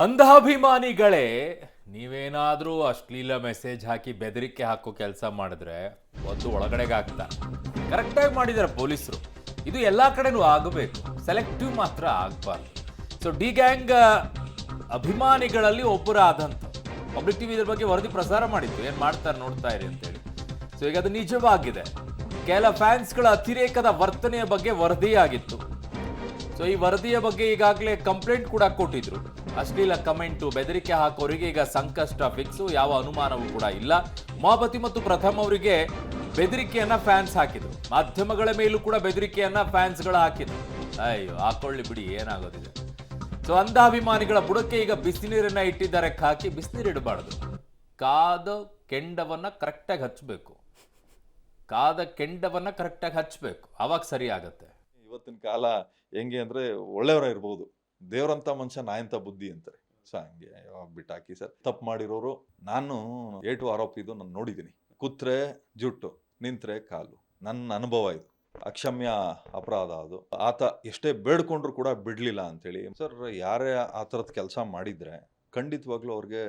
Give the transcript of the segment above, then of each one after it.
ಅಂಧಾಭಿಮಾನಿಗಳೇ ನೀವೇನಾದರೂ ಅಶ್ಲೀಲ ಮೆಸೇಜ್ ಹಾಕಿ ಬೆದರಿಕೆ ಹಾಕೋ ಕೆಲಸ ಮಾಡಿದ್ರೆ ಒಂದು ಒಳಗಡೆಗೆ ಆಗ್ತಾರೆ. ಕರೆಕ್ಟಾಗಿ ಮಾಡಿದ್ದಾರೆ ಪೊಲೀಸರು. ಇದು ಎಲ್ಲ ಕಡೆನೂ ಆಗಬೇಕು, ಸೆಲೆಕ್ಟಿವ್ ಮಾತ್ರ ಆಗಬಾರ್ದು. ಸೊ ಡಿ ಗ್ಯಾಂಗ್ ಅಭಿಮಾನಿಗಳಲ್ಲಿ ಒಬ್ಬರಾದಂಥ ಪಬ್ಲಿಕ್ ಟಿವಿ ಇದ್ರ ಬಗ್ಗೆ ವರದಿ ಪ್ರಸಾರ ಮಾಡಿತ್ತು, ಏನು ಮಾಡ್ತಾರೆ ನೋಡ್ತಾ ಇರಿ ಅಂತೇಳಿ. ಸೊ ಈಗ ಅದು ನಿಜವಾಗಿದೆ. ಕೆಲ ಫ್ಯಾನ್ಸ್ಗಳ ಅತಿರೇಕದ ವರ್ತನೆಯ ಬಗ್ಗೆ ವರದಿಯಾಗಿತ್ತು. ಸೊ ಈ ವರದಿಯ ಬಗ್ಗೆ ಈಗಾಗಲೇ ಕಂಪ್ಲೇಂಟ್ ಕೂಡ ಕೊಟ್ಟಿದ್ರು. ಅಶ್ಲೀಲ ಕಮೆಂಟು, ಬೆದರಿಕೆ ಹಾಕೋರಿಗೆ ಈಗ ಸಂಕಷ್ಟ ಫಿಕ್ಸು, ಯಾವ ಅನುಮಾನವೂ ಕೂಡ ಇಲ್ಲ. ಉಮಾಪತಿ ಮತ್ತು ಪ್ರಥಮ್ ಅವರಿಗೆ ಬೆದರಿಕೆಯನ್ನ ಫ್ಯಾನ್ಸ್ ಹಾಕಿದ್ರು. ಮಾಧ್ಯಮಗಳ ಮೇಲೂ ಕೂಡ ಬೆದರಿಕೆಯನ್ನ ಫ್ಯಾನ್ಸ್ಗಳು ಹಾಕಿದ್ರು. ಅಯ್ಯೋ ಹಾಕೊಳ್ಳಿ ಬಿಡಿ, ಏನಾಗೋದಿದೆ. ಸೊ ಅಂಧಾಭಿಮಾನಿಗಳ ಬುಡಕ್ಕೆ ಈಗ ಬಿಸಿನೀರನ್ನ ಇಟ್ಟಿದ್ದಾರೆ. ಹಾಕಿ ಬಿಸಿನೀರು ಇಡಬಾರ್ದು, ಕಾದ ಕೆಂಡವನ್ನ ಕರೆಕ್ಟಾಗಿ ಹಚ್ಚಬೇಕು. ಕಾದ ಕೆಂಡವನ್ನ ಕರೆಕ್ಟಾಗಿ ಹಚ್ಚಬೇಕು, ಅವಾಗ ಸರಿ ಆಗತ್ತೆ. ಇವತ್ತಿನ ಕಾಲ ಹೆಂಗೆ ಅಂದ್ರೆ ಒಳ್ಳೆಯವರ ಇರ್ಬೋದು, ದೇವ್ರಂತ ಮನುಷ್ಯ ನಾಯಂತ ಬುದ್ಧಿ ಅಂತಾರೆ. ಸೊ ಹಂಗೆ ಯಾವಾಗ ಬಿಟ್ಟಾಕಿ ಸರ್. ತಪ್ಪು ಮಾಡಿರೋರು, ನಾನು ಏಟು ಆರೋಪಿದು ನಾನು ನೋಡಿದ್ದೀನಿ. ಕೂತ್ರೆ ಜುಟ್ಟು, ನಿಂತ್ರೆ ಕಾಲು. ನನ್ನ ಅನುಭವ ಇದು. ಅಕ್ಷಮ್ಯ ಅಪರಾಧ ಅದು. ಆತ ಎಷ್ಟೇ ಬೇಡ್ಕೊಂಡ್ರು ಕೂಡ ಬಿಡ್ಲಿಲ್ಲ ಅಂತೇಳಿ. ಸರ್ ಯಾರೇ ಆ ಥರದ ಕೆಲಸ ಮಾಡಿದ್ರೆ ಖಂಡಿತವಾಗ್ಲೂ ಅವ್ರಿಗೆ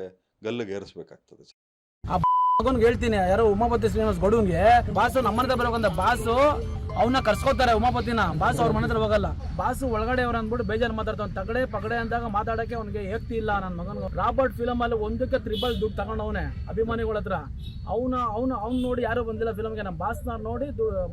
ಗಲ್ಲಿಗೆ ಏರಿಸ್ಬೇಕಾಗ್ತದೆ. ಹೇಳ್ತೀನಿ, ಯಾರೋ ಉಮಾಪತಿ ಶ್ರೀನಿವಾಸ್ ಗೌಡನ್ಗೆ ಬಾಸು ನಮ್ಮನೆ ಬರೋಕಂತ ಬಾಸು ಅವನ್ನ ಕರ್ಸ್ಕೊತಾರೆ. ಉಮಾಪತಿನ ಬಾಸು ಅವ್ರ ಮನೆ ಹತ್ರ ಹೋಗಲ್ಲ. ಬಾಸು ಒಳಗಡೆ ಅವ್ರ ಅಂದ್ಬಿಟ್ಟು ಬೇಜಾರು ಮಾತಾಡ್ತಾವ್. ತಗಡೆ ಪಗಡೆ ಅಂದಾಗ ಮಾತಾಡಕ್ಕೆ ಅವ್ನಿಗೆ ಏಕ್ತಿ ಇಲ್ಲ. ನನ್ನ ಮಗನ ರಾಬರ್ಟ್ ಫಿಲಮ್ ಅಲ್ಲಿ ಒಂದಕ್ಕೆ ತ್ರಿಬಲ್ ದುಡ್ಡು ತಗೊಂಡವನೇ ಅಭಿಮಾನಿಗಳ ಹತ್ರ. ಅವ್ನು ನೋಡಿ ಯಾರು ಬಂದಿಲ್ಲ ಫಿಲಮ್ಗೆ. ನಮ್ಮ ಬಾಸ್ನ ನೋಡಿ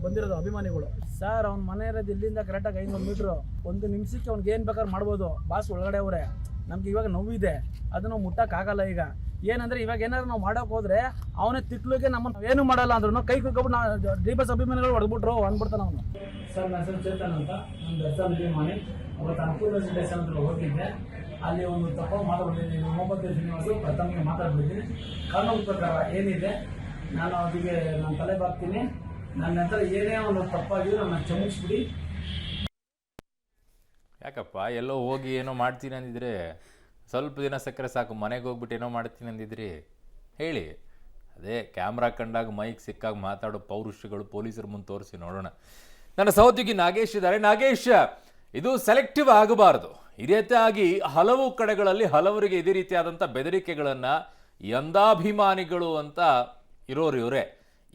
ಬಂದಿರೋದು ಅಭಿಮಾನಿಗಳು. ಸರ್ ಅವ್ನ ಮನೆ ಇರೋದು ಇಲ್ಲಿಂದ ಕರೆಕ್ಟಾಗಿ 500 ಮೀಟ್ರು. ಒಂದು ನಿಮಿಷಕ್ಕೆ ಅವ್ನಿಗೆ ಏನ್ ಬೇಕಾದ್ರೆ ಮಾಡ್ಬೋದು. ಬಾಸ್ ಒಳಗಡೆ ಅವರೇ. ನಮ್ಗೆ ಇವಾಗ ನೋವಿದೆ, ಅದನ್ನ ಮುಟ್ಟಕ್ಕಾಗಲ್ಲ. ಈಗ ಏನಂದ್ರೆ ಇವಾಗ ಏನಾದ್ರು ನಾವು ಮಾಡೋಕೆ ಹೋದ್ರೆ ಅವನೇ ತಿಕ್ಲಿಗೆ ನಮ್ಮನ್ನು ಏನು ಮಾಡಲ್ಲ ಅಂದ್ರು ಕೈ ಕುಕ್ಕೊಬಿಟ್ಟು ಡಿ.ಬಸ್ ಅಭಿಮಾನಿಗಳು ಹೊಡೆದ್ಬಿಟ್ರು ಅಂದ್ಬಿಡ್ತಾನೆ ಅವನು. ಸರ್ ನನ್ನ ಹೆಸರು ಚೇತನ್ ಅಂತ, ನಮ್ಮ ದರ್ಶನ್ ಅಭಿಮಾನಿ. ಅವತ್ತು ಅನುಕೂಲ ಸ್ಟೇಷನ್ ಹತ್ರ ಹೋಗಿದ್ದೆ. ಅಲ್ಲಿ ಒಂದು ತಪ್ಪ ಮಾತಾಡ್ಬಿಟ್ಟಿದ್ದೀನಿ. ಉಮಾಪತಿ ಶ್ರೀನಿವಾಸು ಪ್ರಥಮ್ಗೆ ಮಾತಾಡ್ಬಿಟ್ಟಿದ್ದೀನಿ. ಕಾನೂನು ಪ್ರಕಾರ ಏನಿದೆ ನಾನು ಅದಕ್ಕೆ ನಾನು ತಲೆ ಬಾಗ್ತೀನಿ. ನನ್ನ ಹತ್ರ ಏನೇ ಒಂದು ತಪ್ಪಾಗಿದ್ರು ನನ್ನ ಕ್ಷಮಿಸ್ಬಿಡಿ. ಯಾಕಪ್ಪ ಎಲ್ಲೋ ಹೋಗಿ ಏನೋ ಮಾಡ್ತೀನಿ ಅಂದಿದ್ರೆ ಸ್ವಲ್ಪ ದಿನ ಸಕ್ಕರೆ ಸಾಕು, ಮನೆಗೆ ಹೋಗ್ಬಿಟ್ಟು ಏನೋ ಮಾಡ್ತೀನಿ ಅಂದಿದ್ರಿ ಹೇಳಿ. ಅದೇ ಕ್ಯಾಮ್ರಾ ಕಂಡಾಗ ಮೈಕ್ ಸಿಕ್ಕಾಗ ಮಾತಾಡೋ ಪೌರುಷಗಳು ಪೊಲೀಸರ ಮುಂದೆ ತೋರಿಸಿ ನೋಡೋಣ. ನನ್ನ ಸಹೋದ್ಯೋಗಿ ನಾಗೇಶ್ ಇದ್ದಾರೆ. ನಾಗೇಶ್, ಇದು ಸೆಲೆಕ್ಟಿವ್ ಆಗಬಾರ್ದು. ಇದೇ ರೀತಿಯಾಗಿ ಹಲವು ಕಡೆಗಳಲ್ಲಿ ಹಲವರಿಗೆ ಇದೇ ರೀತಿಯಾದಂಥ ಬೆದರಿಕೆಗಳನ್ನು ಅಂಧಾಭಿಮಾನಿಗಳು ಅಂತ ಇವರೇ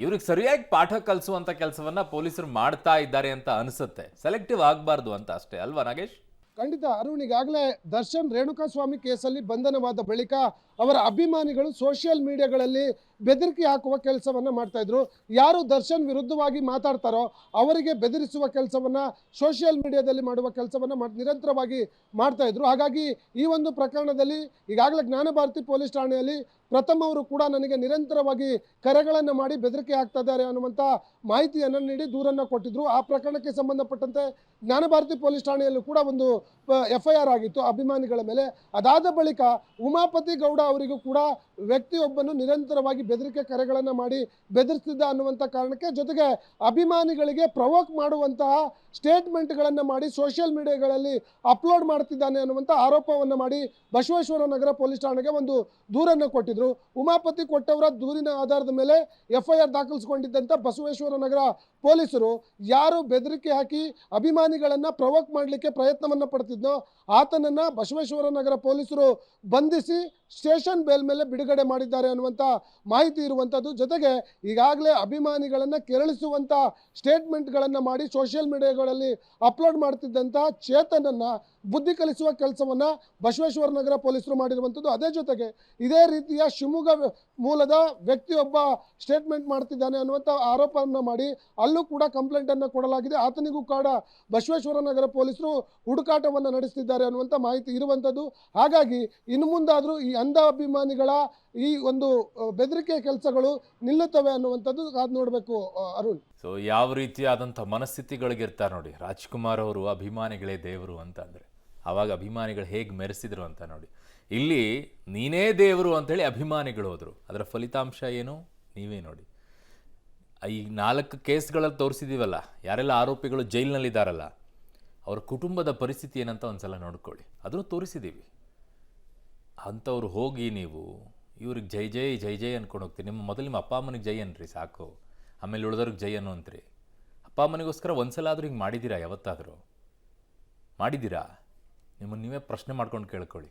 ಇವ್ರಿಗೆ ಸರಿಯಾಗಿ ಪಾಠ ಕಲಿಸುವಂಥ ಕೆಲಸವನ್ನು ಪೊಲೀಸರು ಮಾಡ್ತಾ ಇದ್ದಾರೆ ಅಂತ ಅನಿಸುತ್ತೆ. ಸೆಲೆಕ್ಟಿವ್ ಆಗಬಾರ್ದು ಅಂತ ಅಷ್ಟೇ ಅಲ್ವಾ ನಾಗೇಶ್? ಖಂಡಿತ ಅರುಣ್. ಈಗಾಗಲೇ ದರ್ಶನ್ ರೇಣುಕಾಸ್ವಾಮಿ ಕೇಸಲ್ಲಿ ಬಂಧನವಾದ ಬಳಿಕ ಅವರ ಅಭಿಮಾನಿಗಳು ಸೋಷಿಯಲ್ ಮೀಡಿಯಾಗಳಲ್ಲಿ ಬೆದರಿಕೆ ಹಾಕುವ ಕೆಲಸವನ್ನು ಮಾಡ್ತಾ ಇದ್ರು. ಯಾರು ದರ್ಶನ್ ವಿರುದ್ಧವಾಗಿ ಮಾತಾಡ್ತಾರೋ ಅವರಿಗೆ ಬೆದರಿಸುವ ಕೆಲಸವನ್ನು ಸೋಷಿಯಲ್ ಮೀಡಿಯಾದಲ್ಲಿ ಮಾಡುವ ಕೆಲಸವನ್ನು ನಿರಂತರವಾಗಿ ಮಾಡ್ತಾ ಇದ್ರು. ಹಾಗಾಗಿ ಈ ಒಂದು ಪ್ರಕರಣದಲ್ಲಿ ಈಗಾಗಲೇ ಜ್ಞಾನಭಾರತಿ ಪೊಲೀಸ್ ಠಾಣೆಯಲ್ಲಿ ಪ್ರಥಮ್ ಅವರು ಕೂಡ ನನಗೆ ನಿರಂತರವಾಗಿ ಕರೆಗಳನ್ನು ಮಾಡಿ ಬೆದರಿಕೆ ಹಾಕ್ತಾ ಇದ್ದಾರೆ ಅನ್ನುವಂಥ ಮಾಹಿತಿಯನ್ನು ನೀಡಿ ದೂರನ್ನು ಕೊಟ್ಟಿದ್ರು. ಆ ಪ್ರಕರಣಕ್ಕೆ ಸಂಬಂಧಪಟ್ಟಂತೆ ಜ್ಞಾನಭಾರತಿ ಪೊಲೀಸ್ ಠಾಣೆಯಲ್ಲೂ ಕೂಡ ಒಂದು FIR ಆಗಿತ್ತು ಅಭಿಮಾನಿಗಳ ಮೇಲೆ. ಅದಾದ ಬಳಿಕ ಉಮಾಪತಿ ಗೌಡ ಅವರಿಗೂ ಕೂಡ ವ್ಯಕ್ತಿಯೊಬ್ಬನು ನಿರಂತರವಾಗಿ ಬೆದರಿಕೆ ಕರೆಗಳನ್ನು ಮಾಡಿ ಬೆದರಿಸ್ತಿದ್ದ ಅನ್ನುವಂಥ ಕಾರಣಕ್ಕೆ, ಜೊತೆಗೆ ಅಭಿಮಾನಿಗಳಿಗೆ ಪ್ರವೋಕ್ ಮಾಡುವಂತಹ ಸ್ಟೇಟ್ಮೆಂಟ್ಗಳನ್ನು ಮಾಡಿ ಸೋಷಿಯಲ್ ಮೀಡಿಯಾಗಳಲ್ಲಿ ಅಪ್ಲೋಡ್ ಮಾಡ್ತಿದ್ದಾನೆ ಅನ್ನುವಂಥ ಆರೋಪವನ್ನು ಮಾಡಿ ಬಸವೇಶ್ವರ ನಗರ ಪೊಲೀಸ್ ಠಾಣೆಗೆ ಒಂದು ದೂರನ್ನು ಕೊಟ್ಟಿದ್ರು. ಉಮಾಪತಿ ಕೊಟ್ಟವರ ದೂರಿನ ಆಧಾರದ ಮೇಲೆ FIR ದಾಖಲಿಸಿಕೊಂಡಿದ್ದಂಥ ಬಸವೇಶ್ವರ ನಗರ ಪೊಲೀಸರು ಯಾರು ಬೆದರಿಕೆ ಹಾಕಿ ಅಭಿಮಾನಿಗಳನ್ನು ಪ್ರವೋಕ್ ಮಾಡಲಿಕ್ಕೆ ಪ್ರಯತ್ನವನ್ನು ಪಡ್ತಿದ್ನೋ ಆತನನ್ನು ಬಸವೇಶ್ವರ ನಗರ ಪೊಲೀಸರು ಬಂಧಿಸಿ ಸ್ಟೇಷನ್ ಬೇಲ್ ಮೇಲೆ ಬಿಡುಗಡೆ ಮಾಡಿದ್ದಾರೆ ಅನ್ನುವಂಥ ಮಾಹಿತಿ ಇರುವಂಥದ್ದು. ಜೊತೆಗೆ ಈಗಾಗಲೇ ಅಭಿಮಾನಿಗಳನ್ನು ಕೆರಳಿಸುವಂಥ ಸ್ಟೇಟ್ಮೆಂಟ್ಗಳನ್ನು ಮಾಡಿ ಸೋಷಿಯಲ್ ಮೀಡಿಯಾಗಳಲ್ಲಿ ಅಪ್ಲೋಡ್ ಮಾಡ್ತಿದ್ದಂಥ ಚೇತನನ್ನು ಬುದ್ಧಿ ಕಲಿಸುವ ಕೆಲಸವನ್ನು ಬಸವೇಶ್ವರ ನಗರ ಪೊಲೀಸರು ಮಾಡಿರುವಂಥದ್ದು. ಅದೇ ಜೊತೆಗೆ ಇದೇ ರೀತಿಯ ಶಿವಮೊಗ್ಗ ಮೂಲದ ವ್ಯಕ್ತಿಯೊಬ್ಬ ಸ್ಟೇಟ್ಮೆಂಟ್ ಮಾಡ್ತಿದ್ದಾನೆ ಅನ್ನುವಂಥ ಆರೋಪವನ್ನು ಮಾಡಿ ಅಲ್ಲೂ ಕೂಡ ಕಂಪ್ಲೇಂಟನ್ನು ಕೊಡಲಾಗಿದೆ. ಆತನಿಗೂ ಕೂಡ ಬಸವೇಶ್ವರ ನಗರ ಪೊಲೀಸರು ಹುಡುಕಾಟವನ್ನು ನಡೆಸ್ತಿದ್ದಾರೆ ಅನ್ನುವಂಥ ಮಾಹಿತಿ ಇರುವಂಥದ್ದು. ಹಾಗಾಗಿ ಇನ್ನು ಮುಂದಾದರೂ ಈ ಅಂಧ ಅಭಿಮಾನಿಗಳ ಈ ಒಂದು ಬೆದರಿಕೆ ಕೆಲಸಗಳು ನಿಲ್ಲುತ್ತವೆ ಅನ್ನುವಂಥದ್ದು ಕಾದು ನೋಡಬೇಕು ಅರುಣ್. ಸೊ ಯಾವ ರೀತಿಯಾದಂಥ ಮನಸ್ಥಿತಿಗಳಿಗಿರ್ತಾರೆ ನೋಡಿ. ರಾಜ್ಕುಮಾರ್ ಅವರು ಅಭಿಮಾನಿಗಳೇ ದೇವರು ಅಂತ ಅಂದರೆ ಆವಾಗ ಅಭಿಮಾನಿಗಳು ಹೇಗೆ ಮೆರೆಸಿದ್ರು ಅಂತ ನೋಡಿ. ಇಲ್ಲಿ ನೀನೇ ದೇವರು ಅಂಥೇಳಿ ಅಭಿಮಾನಿಗಳು ಹೋದರು. ಅದರ ಫಲಿತಾಂಶ ಏನು ನೀವೇ ನೋಡಿ. ಈ 4 ಕೇಸ್ಗಳಲ್ಲಿ ತೋರಿಸಿದ್ದೀವಲ್ಲ, ಯಾರೆಲ್ಲ ಆರೋಪಿಗಳು ಜೈಲಿನಲ್ಲಿದ್ದಾರಲ್ಲ ಅವ್ರ ಕುಟುಂಬದ ಪರಿಸ್ಥಿತಿ ಏನಂತ ಒಂದ್ಸಲ ನೋಡ್ಕೊಳ್ಳಿ. ಅದನ್ನು ತೋರಿಸಿದ್ದೀವಿ. ಅಂಥವ್ರು ಹೋಗಿ ನೀವು ಇವ್ರಿಗೆ ಜೈ ಜೈ ಜೈ ಜೈ ಅಂದ್ಕೊಂಡು ಹೋಗ್ತೀರಿ. ನಿಮ್ಮ ಅಪ್ಪ ಅಮ್ಮನಿಗೆ ಜೈ ಅನ್ರಿ ಸಾಕು, ಆಮೇಲೆ ಉಳಿದವ್ರಿಗೆ ಜೈ ಅನ್ನೋ ಅಂತ್ರಿ. ಅಪ್ಪ ಅಮ್ಮನಿಗೋಸ್ಕರ ಒಂದ್ಸಲ ಆದರೂ ಹಿಂಗೆ ಮಾಡಿದ್ದೀರಾ? ಯಾವತ್ತಾದರೂ ಮಾಡಿದ್ದೀರಾ? ನಿಮ್ಮನ್ನು ನೀವೇ ಪ್ರಶ್ನೆ ಮಾಡ್ಕೊಂಡು ಕೇಳ್ಕೊಳ್ಳಿ.